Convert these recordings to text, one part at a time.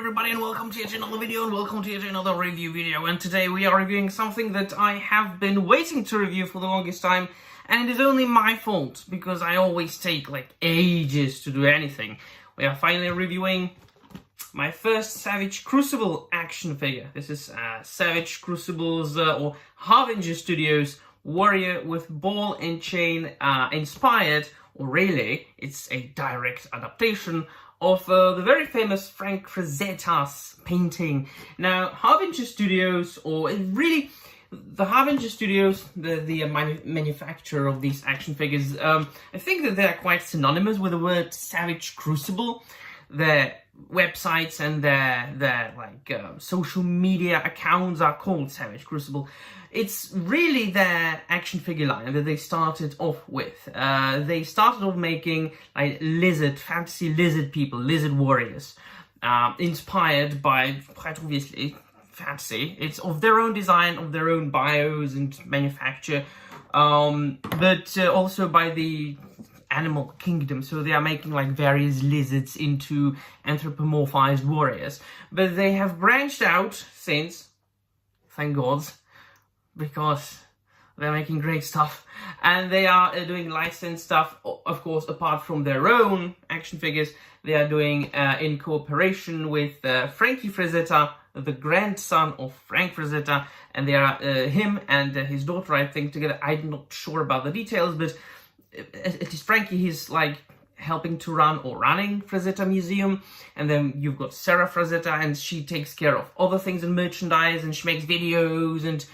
everybody, and welcome to yet another video, and welcome to yet another review video. And today we are reviewing something that I have been waiting to review for the longest time, and it is only my fault because I always take like ages to do anything. We are finally reviewing my first Savage Crucible action figure. This is Savage Crucible's or Harbinger Studios Warrior with Ball and Chain inspired, or really it's a direct adaptation of the very famous Frank Frazetta's painting. Now, Harbinger Studios, or really the Harbinger Studios, the manufacturer of these action figures, I think that they are quite synonymous with the word Savage Crucible. Their websites and their social media accounts are called Savage Crucible. It's really their action figure line that they started off with. They started off making like fantasy lizard people, lizard warriors, inspired by, quite obviously, fantasy. It's of their own design, of their own bios and manufacture, but also by the animal kingdom. So they are making like various lizards into anthropomorphized warriors. But they have branched out since, thank God, because they're making great stuff, and they are doing licensed stuff, of course, apart from their own action figures. They are doing in cooperation with Frankie Frazetta, the grandson of Frank Frazetta, and they are him and his daughter, I think, together. I'm not sure about the details, but it is Frankie. He's like helping to running Frazetta Museum, and then you've got Sarah Frazetta, and she takes care of other things and merchandise, and she makes videos, and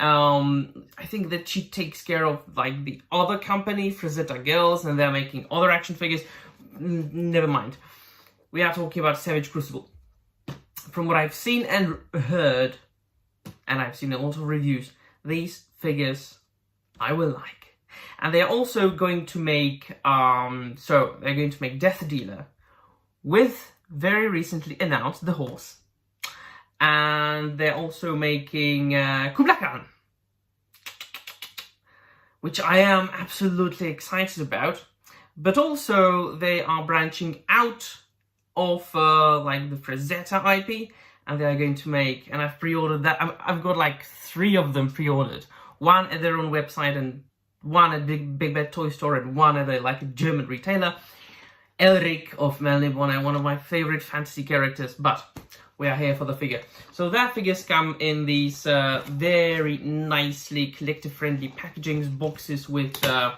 I think that she takes care of like the other company, Frazetta Girls, and they're making other action figures. Never mind. We are talking about Savage Crucible. From what I've seen and heard, and I've seen a lot of reviews, these figures I will like. And they're also going to make, they're going to make Death Dealer with very recently announced the horse. And they're also making Kubla Khan, which I am absolutely excited about. But also they are branching out of like the Frazetta IP, and they are going to make, and I've pre-ordered that. I've got like 3 of them pre-ordered. One at their own website, and one at Big Bad Toy Store, and one at a German retailer. Elric of Melnibone, one of my favorite fantasy characters, but we are here for the figure. So their figures come in these very nicely collector-friendly packaging boxes with the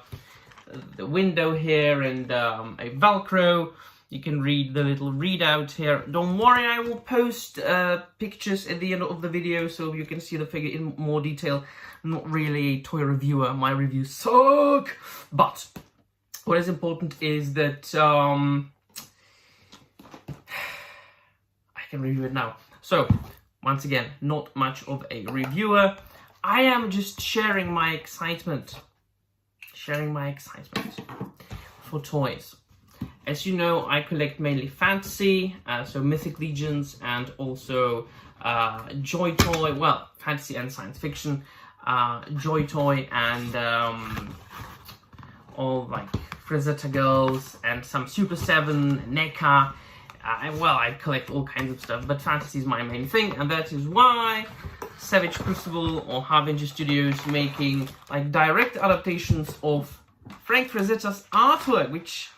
window here and a Velcro. You can read the little readout here. Don't worry, I will post pictures at the end of the video so you can see the figure in more detail. I'm not really a toy reviewer. My reviews suck. But what is important is that I can review it now. So, once again, not much of a reviewer. I am just sharing my excitement. For toys. As you know, I collect mainly fantasy, so Mythic Legions, and also Joy Toy, well, fantasy and science fiction, Joy Toy, and all like Frazetta Girls, and some Super 7, NECA. I collect all kinds of stuff, but fantasy is my main thing, and that is why Savage Crucible or Harbinger Studios making like direct adaptations of Frank Frazetta's artwork, which,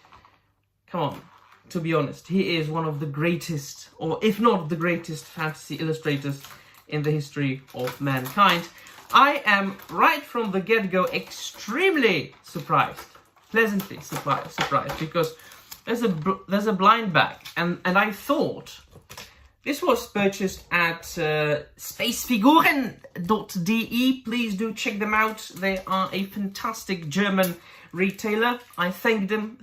come on, to be honest, he is one of the greatest, or if not the greatest, fantasy illustrators in the history of mankind. I am, right from the get-go, extremely surprised, pleasantly surprised, because there's a blind bag, and I thought this was purchased at spacefiguren.de. Please do check them out. They are a fantastic German retailer. I thank them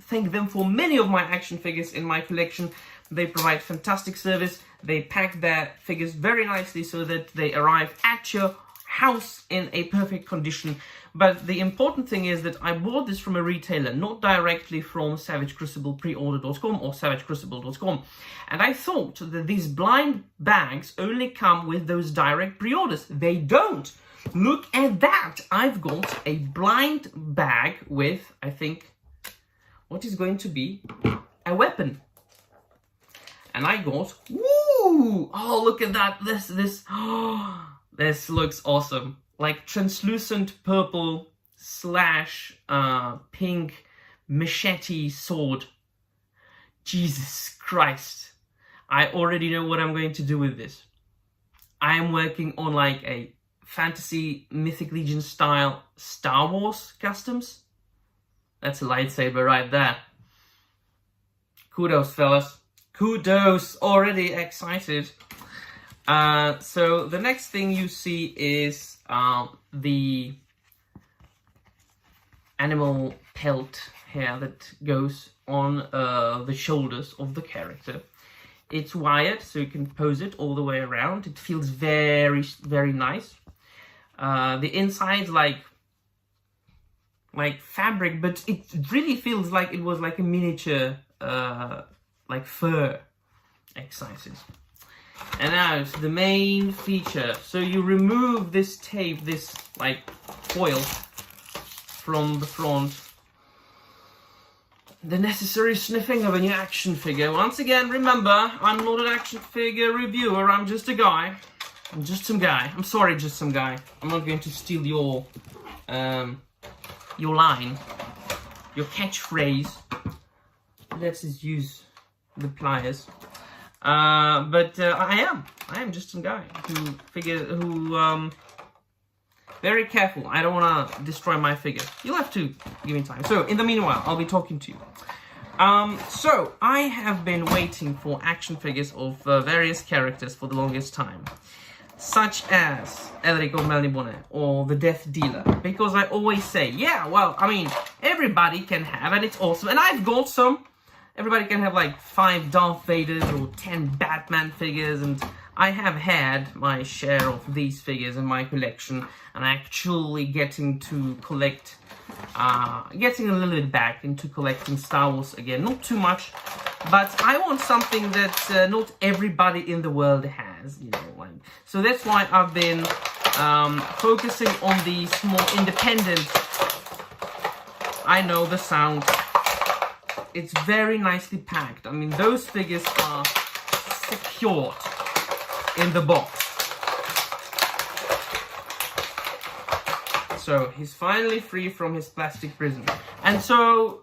for many of my action figures in my collection. They provide fantastic service. They pack their figures very nicely so that they arrive at your house in a perfect condition. But the important thing is that I bought this from a retailer, not directly from SavageCruciblePreorder.com or SavageCrucible.com. And I thought that these blind bags only come with those direct pre-orders. They don't. Look at that. I've got a blind bag with, I think, what is going to be a weapon. And I got, woo, Ooh! Oh, look at that. This looks awesome. Like translucent purple / pink machete sword. Jesus Christ. I already know what I'm going to do with this. I am working on like a fantasy Mythic Legion style Star Wars customs. That's a lightsaber right there. Kudos, fellas. Kudos. Already excited. So the next thing you see is the animal pelt here that goes on the shoulders of the character. It's wired, so you can pose it all the way around. It feels very, very nice. The inside's like fabric, but it really feels like it was like a miniature, like fur exercises. And now to the main feature. So you remove this tape, this like foil from the front. The necessary sniffing of a new action figure. Once again, remember, I'm not an action figure reviewer, I'm just a guy. I'm just some guy. I'm sorry, just some guy. I'm not going to steal your line, your catchphrase. Let's just use the pliers. But I am just some guy who very careful. I don't want to destroy my figure. You'll have to give me time. So in the meanwhile, I'll be talking to you. So I have been waiting for action figures of various characters for the longest time, such as Elric of Melniboné or the Death Dealer, because I always say, yeah, well, I mean, everybody can have, and it's awesome, and I've got some. Everybody can have like 5 Darth Vaders or 10 Batman figures, and I have had my share of these figures in my collection, and actually getting to collect, getting a little bit back into collecting Star Wars again. Not too much, but I want something that not everybody in the world has, you know. Like, so that's why I've been focusing on these more independent. I know the sound. It's very nicely packed. I mean, those figures are secured in the box. So he's finally free from his plastic prison. And so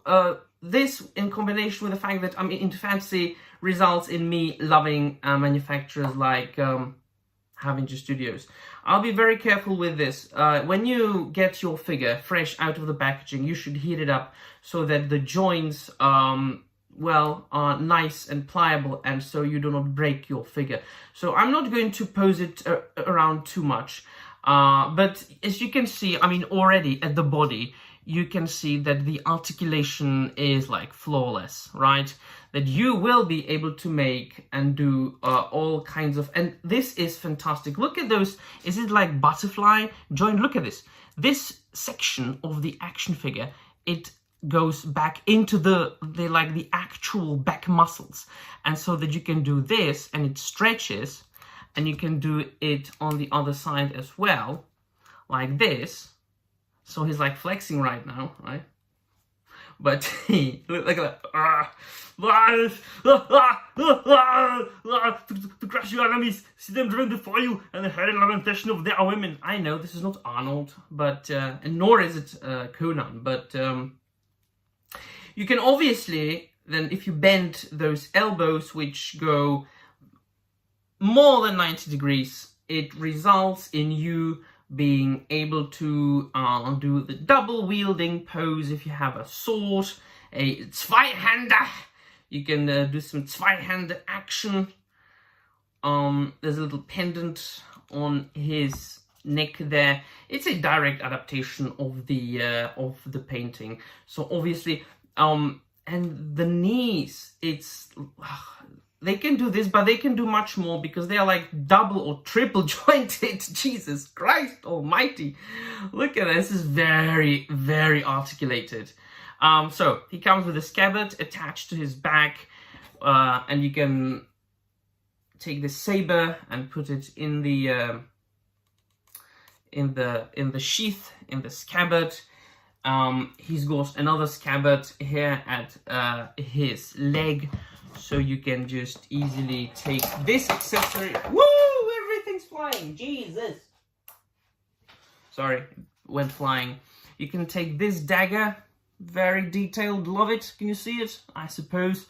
this, in combination with the fact that I'm into fantasy, results in me loving manufacturers like Harbinger Studios. I'll be very careful with this. When you get your figure fresh out of the packaging, you should heat it up so that the joints, well, are nice and pliable, and so you do not break your figure. So I'm not going to pose it around too much. But as you can see, I mean, already at the body, you can see that the articulation is like flawless, right? That you will be able to make and do all kinds of, and this is fantastic. Look at those, is it like butterfly joint? Look at this. This section of the action figure, it goes back into the actual back muscles. And so that you can do this and it stretches, and you can do it on the other side as well, like this. So he's like flexing right now, right? But look at that. To crush your enemies, see them driven before you, and the hurried lamentation of their women. I know this is not Arnold, but and nor is it Conan, but you can obviously then, if you bend those elbows, which go more than 90 degrees, it results in you being able to do the double wielding pose. If you have a sword, a Zweihander, you can do some Zweihander action. There's a little pendant on his neck there. It's a direct adaptation of the painting. So obviously, and the knees, it's they can do this, but they can do much more because they are like double or triple jointed. Jesus Christ almighty. Look at this. This is very, very articulated. So he comes with a scabbard attached to his back, and you can take the saber and put it in the sheath, in the scabbard. He's got another scabbard here at his leg. So you can just easily take this accessory. Woo! Everything's flying. Jesus. Sorry, it went flying. You can take this dagger. Very detailed. Love it. Can you see it? I suppose.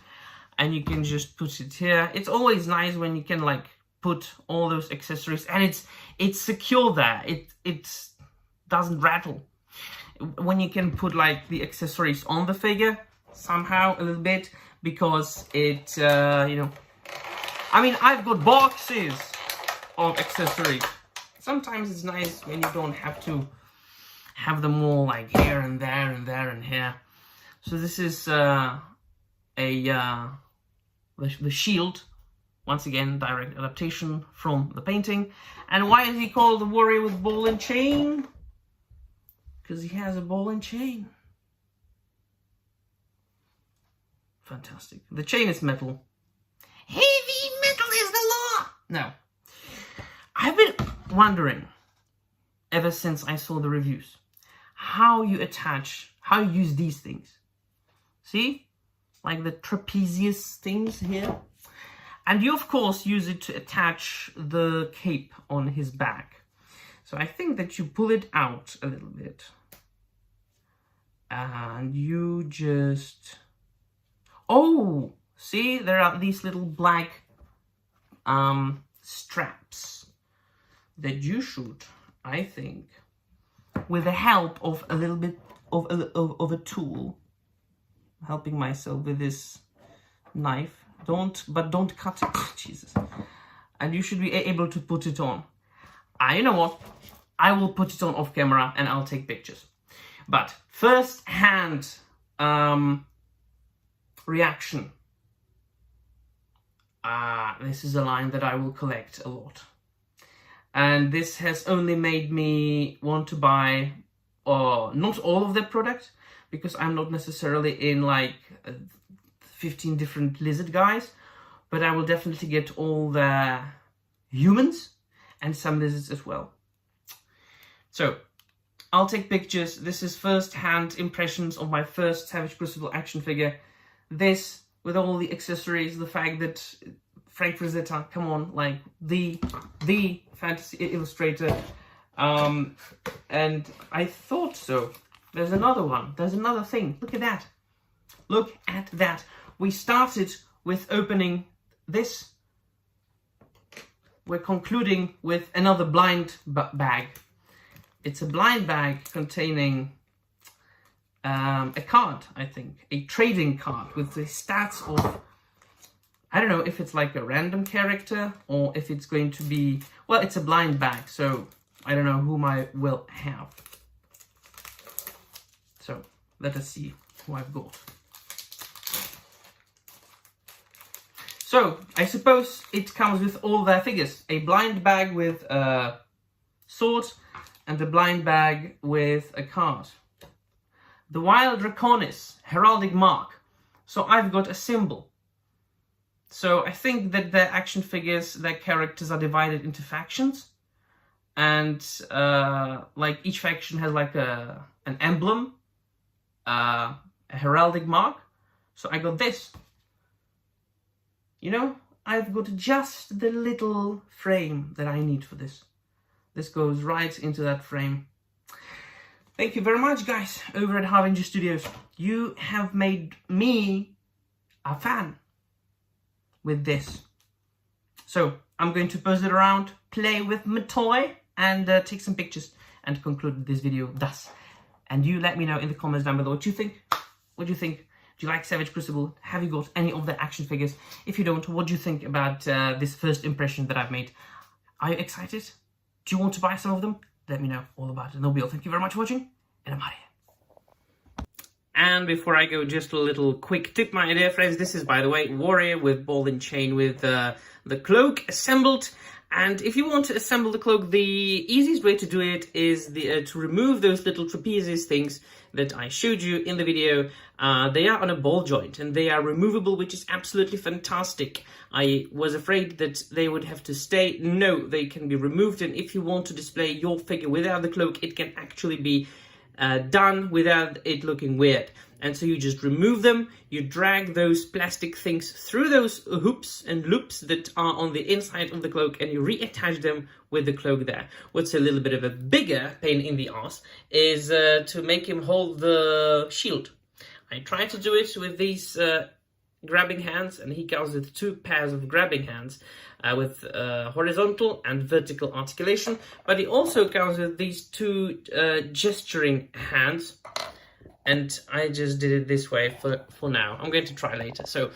And you can just put it here. It's always nice when you can like put all those accessories, and it's secure there. It doesn't rattle. When you can put like the accessories on the figure somehow a little bit, because it you know, I mean, I've got boxes of accessories. Sometimes it's nice when you don't have to have them all like here and there and there and here. So this is the shield. Once again, direct adaptation from the painting. And why is he called the warrior with ball and chain? Because he has a ball and chain. Fantastic. The chain is metal. Heavy metal is the law! No. I've been wondering, ever since I saw the reviews, how you use these things. See? Like the trapezius things here. And you, of course, use it to attach the cape on his back. So I think that you pull it out a little bit. And you just... Oh! See? There are these little black straps that you should, I think, with the help of a little bit of a tool, helping myself with this knife. Don't cut it. Jesus. And you should be able to put it on. You know what? I will put it on off camera and I'll take pictures. But first hand reaction. This is a line that I will collect a lot. And this has only made me want to buy not all of their product, because I'm not necessarily in like 15 different lizard guys, but I will definitely get all the humans and some lizards as well. So I'll take pictures. This is first-hand impressions of my first Savage Crucible action figure. This, with all the accessories, the fact that Frank Frazetta, come on, like the fantasy illustrator, and I thought so. There's another one. There's another thing. Look at that. Look at that. We started with opening this. We're concluding with another blind bag. It's a blind bag containing a card, I think. A trading card with the stats of... I don't know if it's like a random character or if it's going to be... Well, it's a blind bag, so I don't know whom I will have. So, let us see who I've got. So, I suppose it comes with all their figures. A blind bag with a sword and a blind bag with a card. The Wild Draconis, heraldic mark. So I've got a symbol. So I think that their action figures, their characters are divided into factions. And like each faction has like an emblem, a heraldic mark. So I got this. You know, I've got just the little frame that I need for this. This goes right into that frame. Thank you very much, guys, over at Harbinger Studios. You have made me a fan with this. So I'm going to pose it around, play with my toy, and take some pictures and conclude this video thus. And you let me know in the comments down below what you think. What do you think? Do you like Savage Crucible? Have you got any of their action figures? If you don't, what do you think about this first impression that I've made? Are you excited? Do you want to buy some of them? Let me know all about it. And that'll be all. Thank you very much for watching, and I'm out of here. And before I go, just a little quick tip, my dear friends. This is, by the way, Warrior with ball and chain with the cloak assembled. And if you want to assemble the cloak, the easiest way to do it is to remove those little trapezes things that I showed you in the video. They are on a ball joint and they are removable, which is absolutely fantastic. I was afraid that they would have to stay. No, they can be removed, and if you want to display your figure without the cloak, it can actually be done without it looking weird. And so you just remove them, you drag those plastic things through those hoops and loops that are on the inside of the cloak, and you reattach them with the cloak there. What's a little bit of a bigger pain in the ass is to make him hold the shield. I tried to do it with these grabbing hands, and he comes with 2 pairs of grabbing hands with horizontal and vertical articulation, but he also comes with these 2 gesturing hands. And I just did it this way for now. I'm going to try later. So,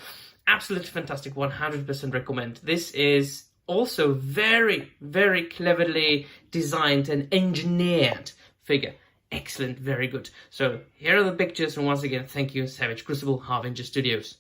absolutely fantastic, 100% recommend. This is also very, very cleverly designed and engineered figure. Excellent, very good. So, here are the pictures, and once again, thank you, Savage Crucible Harbinger Studios.